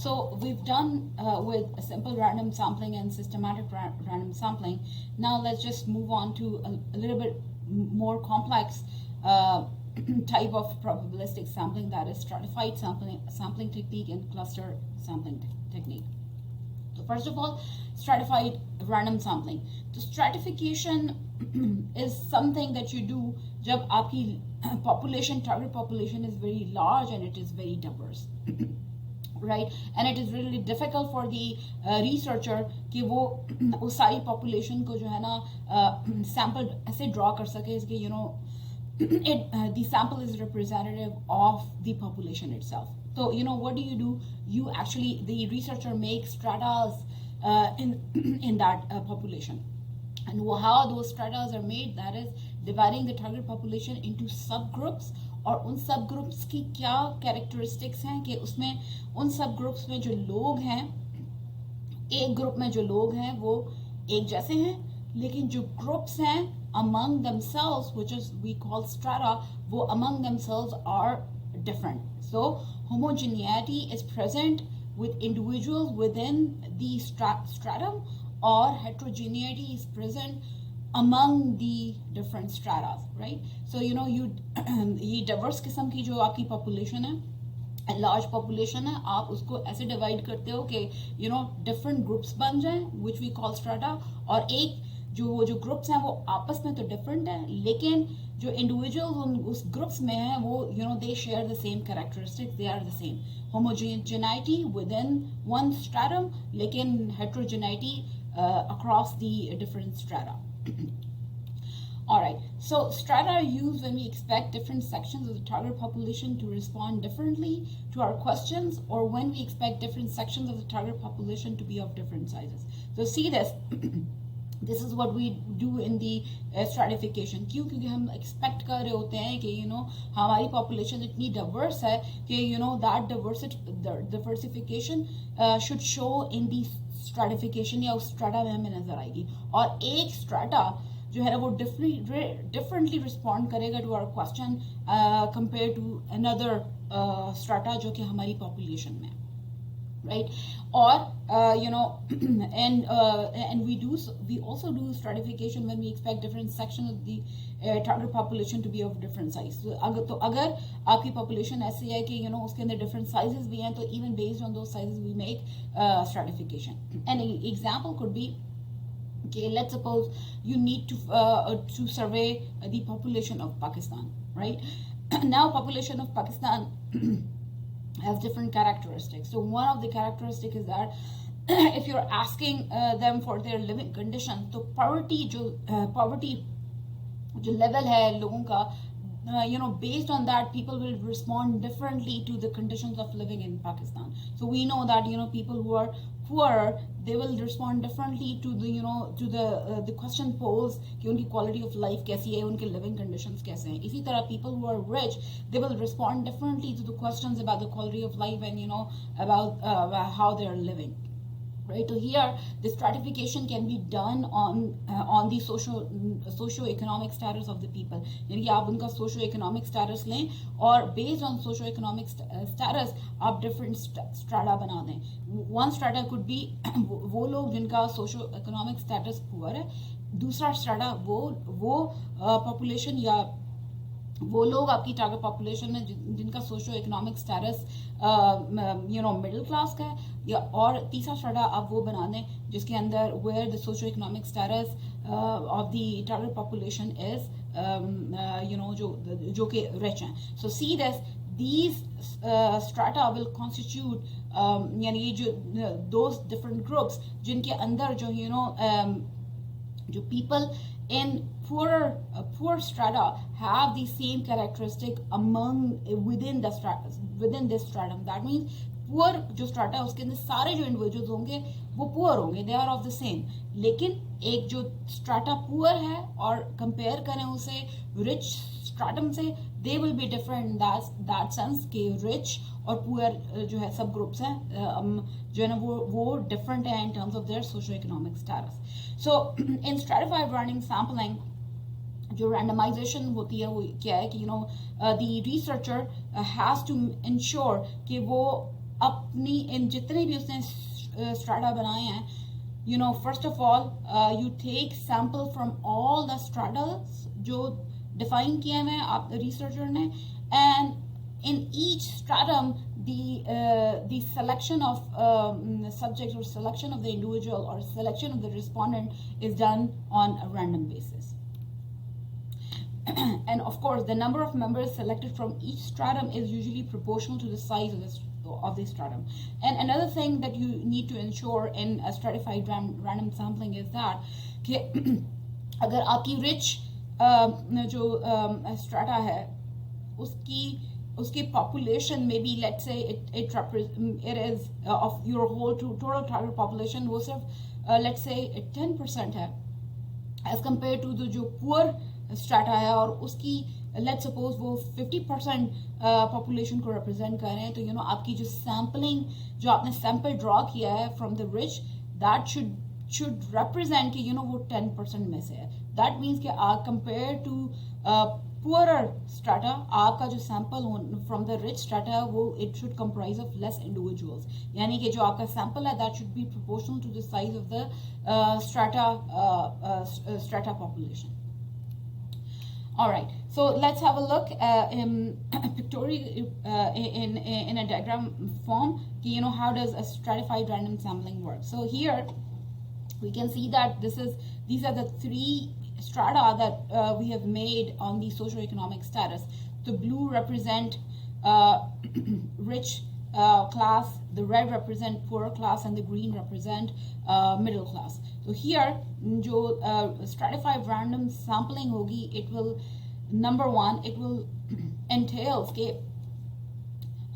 So we've done with a simple random sampling and systematic random sampling. Now let's just move on to a little bit more complex type of probabilistic sampling, that is stratified sampling technique and cluster sampling technique. So first of all, stratified random sampling. So stratification is something that you do जब आपकी population, target population is very large and it is very diverse. Right, and it is really difficult for the researcher कि वो उस सारी population को जो है ना sample ऐसे draw कर सके कि you know the sample is representative of the population itself. So you know what do? You actually, the researcher makes stratas in that population, and how those stratas are made, that is dividing the target population into subgroups. और उन सब groups की क्या characteristics हैं कि उसमें उन सब ग्रुप्स में जो लोग हैं, एक ग्रुप में जो लोग हैं वो एक जैसे हैं, लेकिन जो ग्रुप्स हैं among themselves, which is we call strata, वो among themselves are different. So homogeneity is present with individuals within the stratum, or heterogeneity is present among the different stratas, right? So you know ये diverse किस्म की जो आपकी population है, large population है, आप उसको ऐसे divide करते हो कि you know different groups बन जाएं, which we call strata, और एक जो ग्रुप्स हैं वो आपस में तो डिफरेंट है, लेकिन जो इंडिविजुअल्स उस ग्रुप्स में हैं वो you know they share the same characteristics, they are the same. Homogeneity within one stratum, लेकिन heterogeneity across the different strata. Alright, so strata are used when we expect different sections of the target population to respond differently to our questions, or when we expect different sections of the target population to be of different sizes. So see this. This is what we do in the stratification. क्यों? क्योंकि हम expect कर रहे होते हैं कि you know हमारी population इतनी diverse है कि you know that diversification should show in the stratification, या उस strata में हमें नजर आएगी. और एक strata जो है ना वो differently respond करेगा to our question compared to another strata जो कि हमारी population में, right? Or you know and we also do stratification when we expect different sections of the target population to be of different size. So अगर आपकी population ऐसी है कि you know उसके अंदर different sizes भी हैं, तो even based on those sizes we make stratification. An example could be, okay, let's suppose you need to survey the population of Pakistan, right? Now population of Pakistan has different characteristics. So one of the characteristics is that if you're asking them for their living conditions, तो poverty जो level है लोगों का, you know, based on that people will respond differently to the conditions of living in Pakistan. So we know that you know people who are poor, they will respond differently to the you know to the question posed कि उनकी quality of life कैसी है, उनके living conditions कैसे हैं. इसी तरह people who are rich, they will respond differently to the questions about the quality of life and you know about how they are living. Right, so here the stratification can be done on the socio-economic status of the people. यानी कि आप उनका socio-economic status लें और based on socio-economic status आप different strata बना दें. One strata could be वो लोग जिनका socio-economic status poor है, दूसरा strata वो population या वो लोग आपकी टारगेट पॉपुलेशन में जिनका socio economic status you know middle class का है, या और तीसरा स्ट्रेटा आप वो बना दें जिसके अंदर where the socio economic status of the target population is you know जो कि रिच हैं. So see this these strata will constitute यानी ये जो those different groups जिनके अंदर जो you know जो people in poor strata have the same characteristic within this stratum. That means poor जो strata है उसके अंदर सारे जो individuals होंगे वो poor होंगे, they are of the same. लेकिन एक जो strata poor है और compare करें उसे rich stratum से, they will be different in that sense कि rich और poor जो है सब groups हैं जो है ना वो different है in terms of their socio-economic status. So in stratified random sampling जो randomization होती है वो क्या है कि you know the researcher has to ensure कि वो अपनी इन जितने भी उसने स्ट्राटा बनाए हैं, you know, first of all, you take sample from all the stratas जो define किए हुए हैं आप researcher ने, and in each stratum the selection of subjects or selection of the individual or selection of the respondent is done on a random basis. And of course, the number of members selected from each stratum is usually proportional to the size of the stratum. And another thing that you need to ensure in a stratified random sampling is that कि अगर आपकी rich जो strata है उसकी population, maybe let's say it is of your whole total target population वो सिर्फ let's say 10% है as compared to the जो poor स्ट्राटा है और उसकी लेट्स सपोज वो 50% पॉपुलेशन को रिप्रेजेंट कर रहे हैं, तो यू नो आपकी जो सैम्पलिंग जो आपने सैंपल ड्रॉ किया है from the rich that should represent कि यू नो वो 10% में से है. दैट मीन्स कि कंपेयर टू पुअरर स्ट्राटा आपका जो sample from the rich strata है वो it should comprise of less individuals, यानी कि जो आपका सैंपल है that should be proportional to the size of the strata population. All right, so let's have a look in pictorial in a diagram form. You know, how does a stratified random sampling work? So here we can see that these are the three strata that we have made on the socioeconomic status. The blue represent rich class, the red represent poor class, and the green represent middle class. So here जो stratified random sampling होगी, it will number one it will entails कि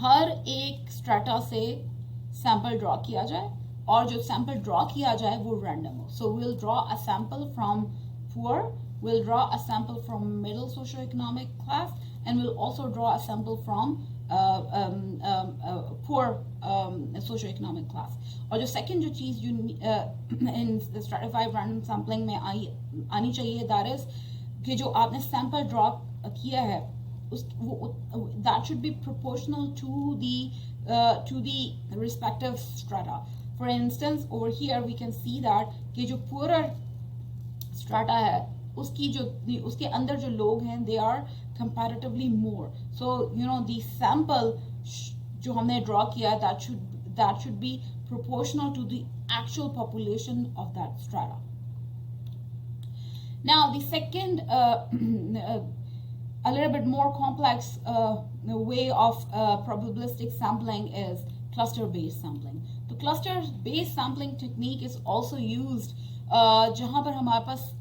हर एक strata से sample draw किया जाए और जो sample draw किया जाए वो random हो. So we'll draw a sample from poor, we'll draw a sample from middle socioeconomic class, and we'll also draw a sample from poor socioeconomic class. और जो second जो चीज़ in stratified random sampling में आनी चाहिए, that is कि जो आपने sample draw किया है that should be proportional to the respective strata. For instance, over here we can see that कि जो poorer strata है उसके अंदर जो लोग हैं they are comparatively more. So you know the sample जो हमने draw किया that should be proportional to the actual population of that strata. Now the second a little bit more complex way of probabilistic sampling is cluster-based sampling. The cluster-based sampling technique is also used जहाँ पर हमारे पास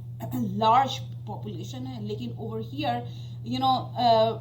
large population है, लेकिन over here you know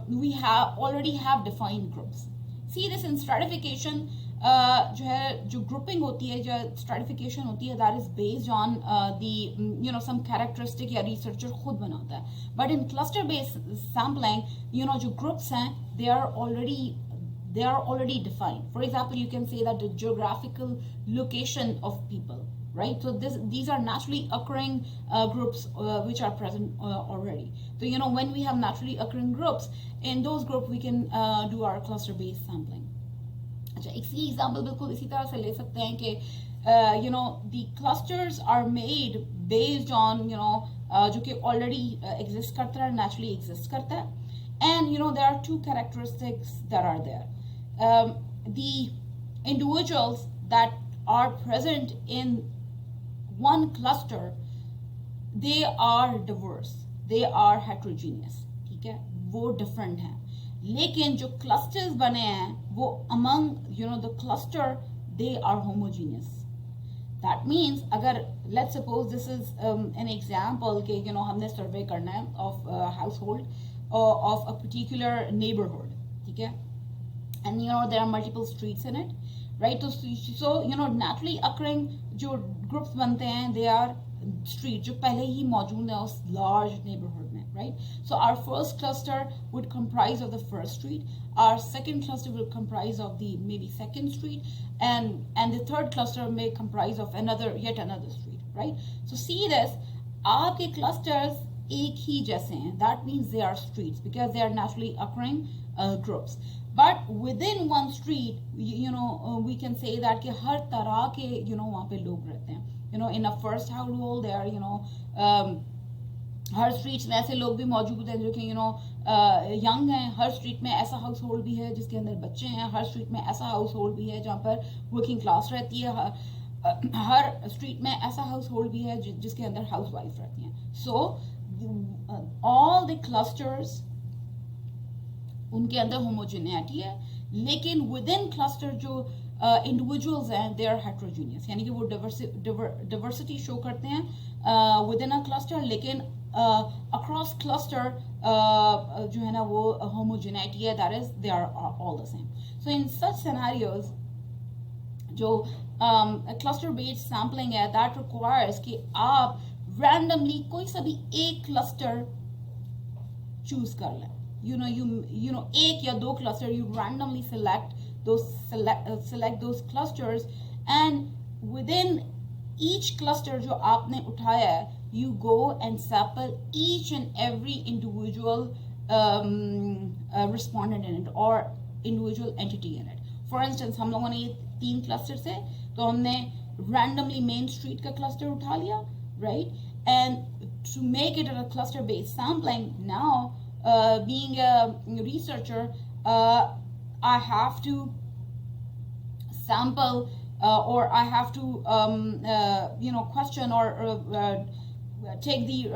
we already have defined groups. See this in stratification जो है जो grouping होती है, जो stratification होती है, that is based on the you know some characteristic या researcher खुद बनाता है. But in cluster based sampling you know जो groups हैं they are already defined. For example, you can say that the geographical location of people, right? So these are naturally occurring groups which are present already. So you know when we have naturally occurring groups, in those groups we can do our cluster based sampling. अच्छा, इसी example बिल्कुल इसी तरह से ले सकते हैं कि you know the clusters are made based on you know जो कि already exist करता है, naturally exist करता है, and you know there are two characteristics that are there. The individuals that are present in one cluster they are diverse, they are heterogeneous, ठीक है, वो different हैं. लेकिन जो clusters बने हैं वो among you know the cluster they are homogeneous. That means अगर let's suppose this is an example कि you know हमने survey करना है of a household of a particular neighborhood, ठीक है, and you know there are multiple streets in it, right? So you know naturally occurring जो groups बनते हैं they are street जो पहले ही मौजूद है उस large neighborhood में, right? So our first cluster would comprise of the first street, our second cluster will comprise of the maybe second street, and the third cluster may comprise of yet another street, right? So see this, आपके clusters एक ही जैसे हैं, that means they are streets because they are naturally occurring groups. But within one street, you know, can say that कि हर तरह के वहाँ पे लोग रहते हैं. In a first household there her streets में ऐसे लोग भी मौजूद हैं जो कि यंग हैं. हर स्ट्रीट में ऐसा हाउस होल्ड भी है जिसके अंदर बच्चे हैं. हर स्ट्रीट में ऐसा हाउस होल्ड भी है जहाँ पर वर्किंग क्लास रहती है. हर स्ट्रीट में ऐसा हाउस होल्ड भी है जिसके अंदर हाउस वाइफ रहती हैं. सो ऑल द क्लस्टर्स, उनके अंदर होमोजेनिटी है, लेकिन विद इन क्लस्टर जो इंडिविजुअल्स हैं दे आर हेट्रोजीनियस, यानी कि वो डाइवर्सिटी शो करते हैं विद इन अ क्लस्टर, लेकिन अक्रॉस क्लस्टर जो है ना वो होमोजेनिटी है, that is they are all the same. So in such scenarios जो क्लस्टर बेस्ड सैम्पलिंग है दैट रिक्वायर्स कि आप रैंडमली कोई सा भी एक क्लस्टर चूज कर लें. एक या दो cluster, you randomly select those clusters, and within each cluster जो आपने उठाया है, you go and sample each and every individual respondent in it or individual entity in it. For instance, हम लोगों ने ये 3 clusters है, तो हमने randomly main street का cluster उठा लिया, right? And to make it a cluster based sampling, now being a researcher, I have to sample or I have to question or take the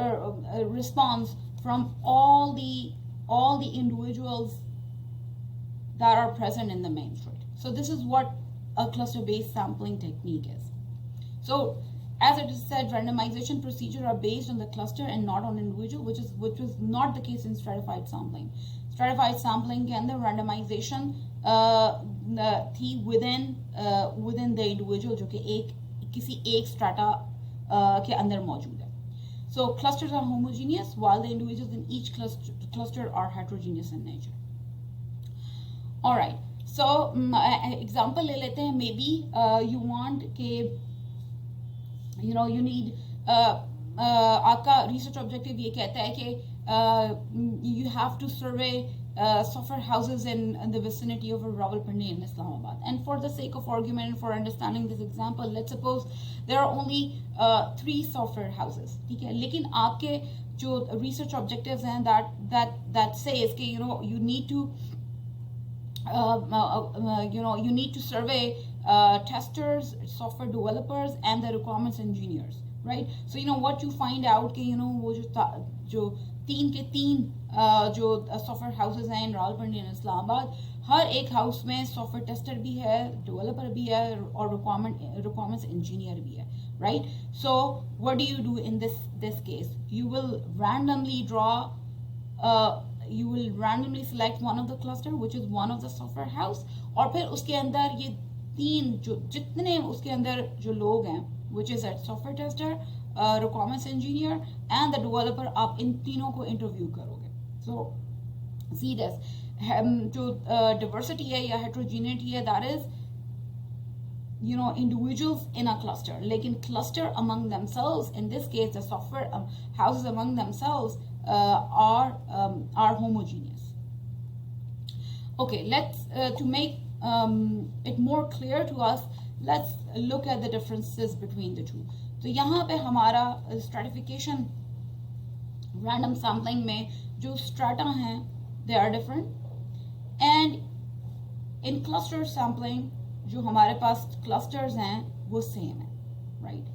response from all the individuals that are present in the main street. So this is what a cluster based sampling technique is. So as it is said, randomization procedures are based on the cluster and not on individual, which was not the case in stratified sampling. Stratified sampling के अंदर randomization थी within the individual, जो कि किसी एक strata के अंदर मौजूद है. So clusters are homogeneous while the individuals in each cluster are heterogeneous in nature. All right. So example ले लेते हैं. Maybe you want के you need आपका research objective ये कहता है कि you have to survey software houses in the vicinity of Rawalpindi in Islamabad. And for the sake of argument and for understanding this example, let's suppose there are only 3 software houses. ठीक है, लेकिन आपके जो research objectives हैं that says कि you need to you need to survey testers, software developers, and the requirements engineers, right? So what you find out कि वो जो 3 के 3 जो software houses हैं in Rawalpindi and Islamabad, हर एक हाउस में सॉफ्टवेयर टेस्टर भी है, डेवलपर भी है और requirements engineer भी है, right? So what do you do in this case? You will randomly select one of the cluster which is one of the software house, और फिर उसके अंदर ये 3 जो जितने उसके अंदर जो लोग हैं which is a software tester, requirements engineer and the developer, आप इन तीनों को इंटरव्यू करोगे. So see this जो diversity है या heterogeneity है, that is individuals in a cluster, लेकिन cluster among themselves, in this case the software houses among themselves are homogeneous. Okay, let's to make it more clear to us, let's look at the differences between the two. तो यहाँ पे हमारा stratification random sampling में जो strata हैं they are different, and in cluster sampling जो हमारे पास clusters हैं वो same है, right?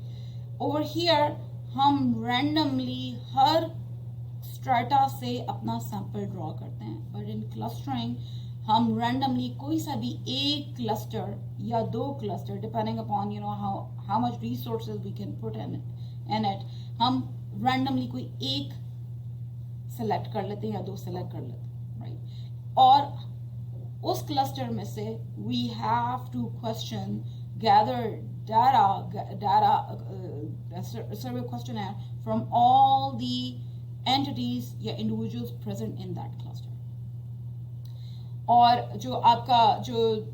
Over here हम randomly हर strata से अपना sample draw करते हैं, but in clustering हम randomly कोई सा भी एक cluster या 2 cluster depending upon how much resources we can put in it, हम randomly कोई एक select कर लेते हैं या 2 select कर लेते हैं, right? और उस cluster में से we have to gather data survey questionnaire from all the entities या individuals present in that cluster. और जो आपका जो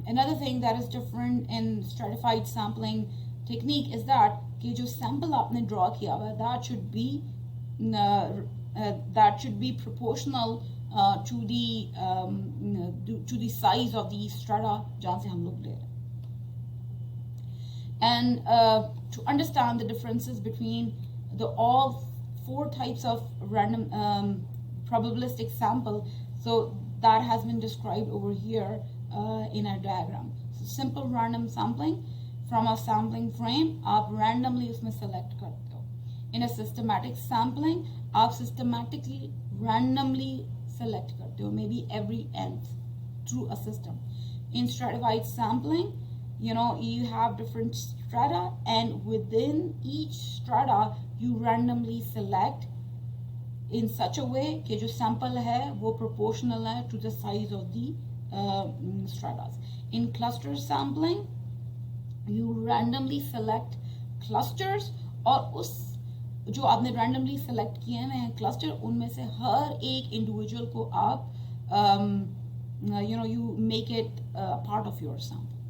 another thing that is different in stratified sampling technique is that कि जो sample आपने draw किया हुआ that should be proportional to the size of the strata जहाँ से हम लोग ले रहे हैं. And to understand the differences between the all four types of random probabilistic sample, so that has been described over here in our diagram. So simple random sampling, from a sampling frame आप randomly उसमें select करते हो. In a systematic sampling आप systematically randomly select करते हो, maybe every nth through a system. In stratified sampling, you have different strata, and within each strata you randomly select in such a way कि जो sample है वो proportional है to the size of the stratas. In cluster sampling you randomly select clusters, और उस जो आपने randomly select किए हैं cluster, उनमें से हर एक individual को आप you make it part of your sample.